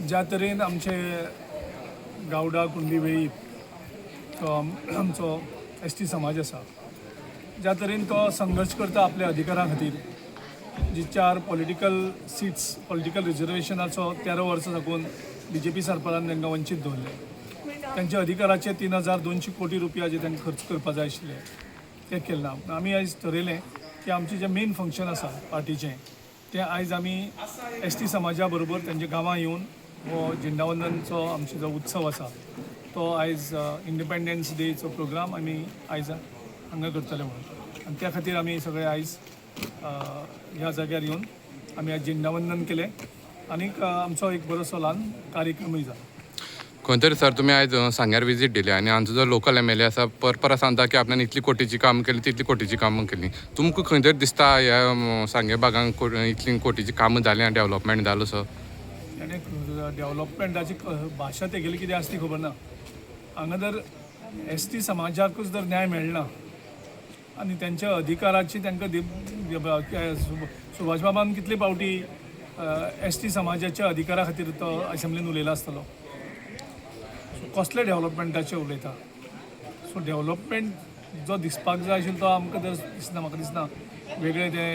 ज्या तरेन आमचे गावडा कुंडी वेळीप तो आमचो एस टी समाज आसा, ज्या तरेन तो संघर्श करता आपल्या अधिकारा खातीर, जी 4 पॉलिटिकल सीट्स पॉलिटिकल रिजर्वेशनाचो 13 वर्सां साकून BJP सरकारान तांकां वंचीत दवरले, त्यांच्या अधिकाराचे 3200 कोटी रुपया जे तांकां खर्च करपा जाय आशिल्ले ते केले ना. आमी आयज ठरयलें की आमचें जें मेन फंक्शन आसा पार्टीचें तें आयज आमी ST समाजा बरोबर त्यांच्या गांवां येवन हो झेंडावंदनचो आमचो जो उत्सव आसा तो आयज इंडिपेंडन्स डेचो प्रोग्राम आमी आयज हांगा करतले म्हणून, आनी त्या खातीर आमी सगळे आयज ह्या जाग्यार येवन आमी आज झेंडावंदन केलें आनी आमचो एक बरोसो ल्हान कार्यक्रमूय जाला. खंय तरी सर तुम्ही आज सांग्यार विजीट दिली आणि आमचो जो लोकल MLA आसा परपरा सांगता की आपल्यान इतली कोटीची काम केली तितली कोटीची कामां केली. तुमकां खंय तरी दिसता ह्या सांग्या भागांक इतली कोटीची कामां जाली आनी डेव्हलपमेंट जालो सर? आनी डेव्हलपमेंटाची भाशा तेगेली कितें आसा ती खबर ना. हांगा जर ST समाजाकूच जर न्याय मेळना आनी त्यांच्या अधिकाराची तांकां सुभाष बाबान कितले फावटी ST समाजाच्या अधिकारा खातीर तो असेंब्लीन उलयलो आसतलो. कसले डेव्हलपमेंटाचे उलयता? सो डेव्हलपमेंट जो दिसपाक जाय आशिल्लो तो आमकां तर दिसना, म्हाका दिसना वेगळे ते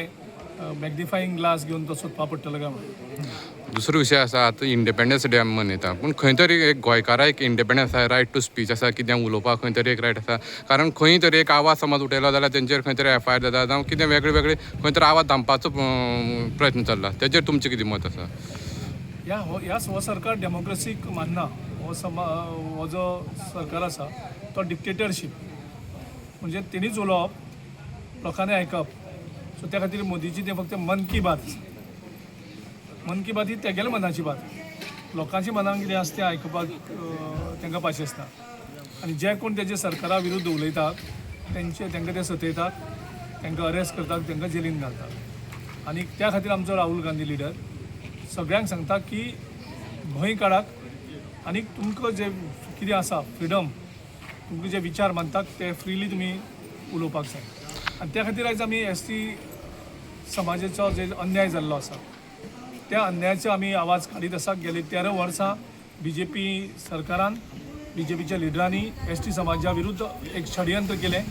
मॅग्निफाईंग ग्लास घेवन तो सोदपा पडटलो काय म्हणून. दुसरो विशय आसा आतां इंडिपेंडन्स डे आमी मनयता, पूण खंय तरी एक गोंयकाराक एक इंडिपेंडन्स आसा, रायट टू स्पीच आसा, कितें उलोवपाक खंय तरी एक रायट आसा. कारण खंय तरी एक आवाज समज उठयलो जाल्यार तेंचेर खंय तरी FIR जाता जावं कितें वेगळे वेगळे खंय तरी आवाज दामपाचो प्रयत्न चल्ला. तेजेर तुमचें कितें मत आसा? ह्या हो सरकार डेमोक्रेसीक मानना. हो जो सरकार आसा तो डिक्टेटरशीप, म्हणजे तेणीच उलोवप लोकांनी आयकप. सो त्या खातीर मोदीची ते फक्त मन की बात ही तेगेल्या मनाची बात. लोकांची मनान कितें आसा तें आयकपाक तांकां पाशी आसता. आनी जे कोण तेजे सरकारा विरुद्ध उलयतात तांकां ते सतयतात, तांकां अरेस्ट करतात, तांकां जेलीन घालतात. आनी त्या खातीर आमचो राहुल गांधी लिडर सगळ्यांक सांगता की भंय काडाक आनी तुमकां जे कितें आसा फ्रिडम, तुमकां जे विचार मानतात ते फ्रिली तुमी उलोवपाक जाय. आनी त्या खातीर आयज आमी ST समाजाचो जे अन्याय जाल्लो आसा त्या अन्यायाचो आमी आवाज काडीत आसा. गेली 13 वर्सां BJP सरकारान, BJPच्या लिडरांनी ST समाजा विरुद्ध एक षडयंत्र केलें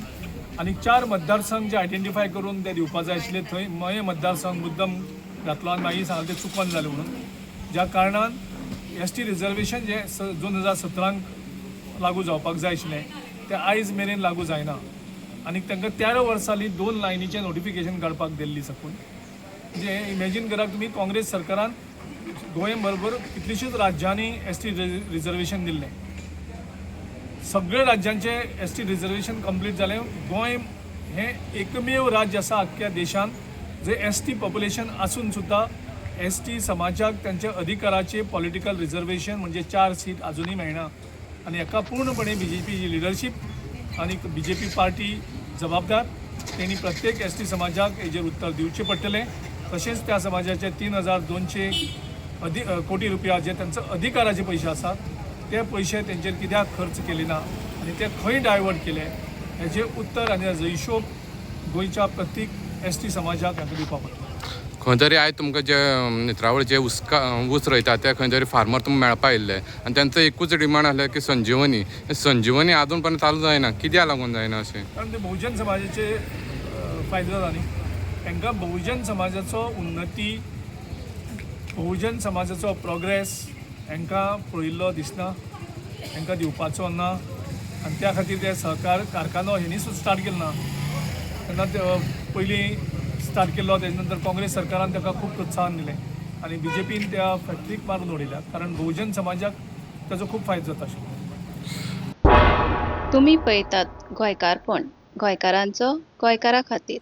आनी 4 मतदारसंघ जे आयडेंटिफाय करून ते दिवपा जाय आशिल्ले थंय मये मतदारसंघ मुद्दम घातलो आनी मागीर सांगलें तें चुकोन जालें म्हणून. ज्या कारणान ST रिजर्वेशन जे 2017 लागू जावपाक जाय आशिल्लें तें आयज मेरेन लागू जायना. आनी तांकां 13 वर्सांनी 2 लायनीचें नोटिफिकेशन काडपाक दिल्ली साकून. म्हणजे इमॅजीन करात तुमी, काँग्रेस सरकारान गोंया बरोबर कितलींशींच राज्यांनी ST रिजर्वेशन दिल्लें. सगळे राज्यांचे ST रिजर्वेशन कंप्लीट जालें. गोंय हें एकमेव राज्य आसा अख्ख्या देशांत जे ST पॉप्युलेशन आसून सुद्धा ST समाजाक त्यांच्या अधिकाराचे पॉलिटिकल रिजर्वेशन म्हणजे 4 सीट अजूनही मेळना. आनी हाका पूर्णपणे BJP लिडरशीप आणि BJP पार्टी जबाबदार. त्यांनी प्रत्येक ST समाजाक हेजेर उत्तर दिवचें पडटलें. तशेंच त्या समाजाचे 3200 कोटी रुपया जे त्यांचं अधिकाराचे पैसे आसात ते पैसे तेंचेर कित्याक खर्च केले ना आनी ते खंय डायवर्ट केले हेजे उत्तर आनी हेजो हिशोब गोंयच्या प्रत्येक ST समाजाक हाका दिवपाक पडटलो. खंय तरी आयज तुमकां जे नेत्रावळ जे ऊस रोयता ते खंय तरी फार्मर तुमकां मेळपा येयल्ले आनी तांचो एकूच डिमांड आसलें की संजीवनी आजून पर्यंत चालू जायना. कित्याक लागून जायना अशें? कारण ते बहुजन समाजाचे फायदो जाला न्ही. तांकां बहुजन समाजाचो उन्नती, बहुजन समाजाचो प्रोग्रेस हांकां पळयल्लो दिसना, तांकां दिवपाचो ना. आनी त्या खातीर ते सहकार कारखानो हेणी सुद्दां स्टार्ट केलो ना. तेन्ना पयलीं स्टार्ट केल्लो, तेजे नंतर काँग्रेस सरकारान ताका खूब प्रोत्साहन दिलें आनी BJPन त्या फॅक्टरीक मारून उडयल्या. कारण बहुजन समाजाक ताजो खूब फायदो जाता आशिल्लो. तुम्ही पळयतात गोंयकारपण, गोंयकारांचो गोंयकारा खातीर.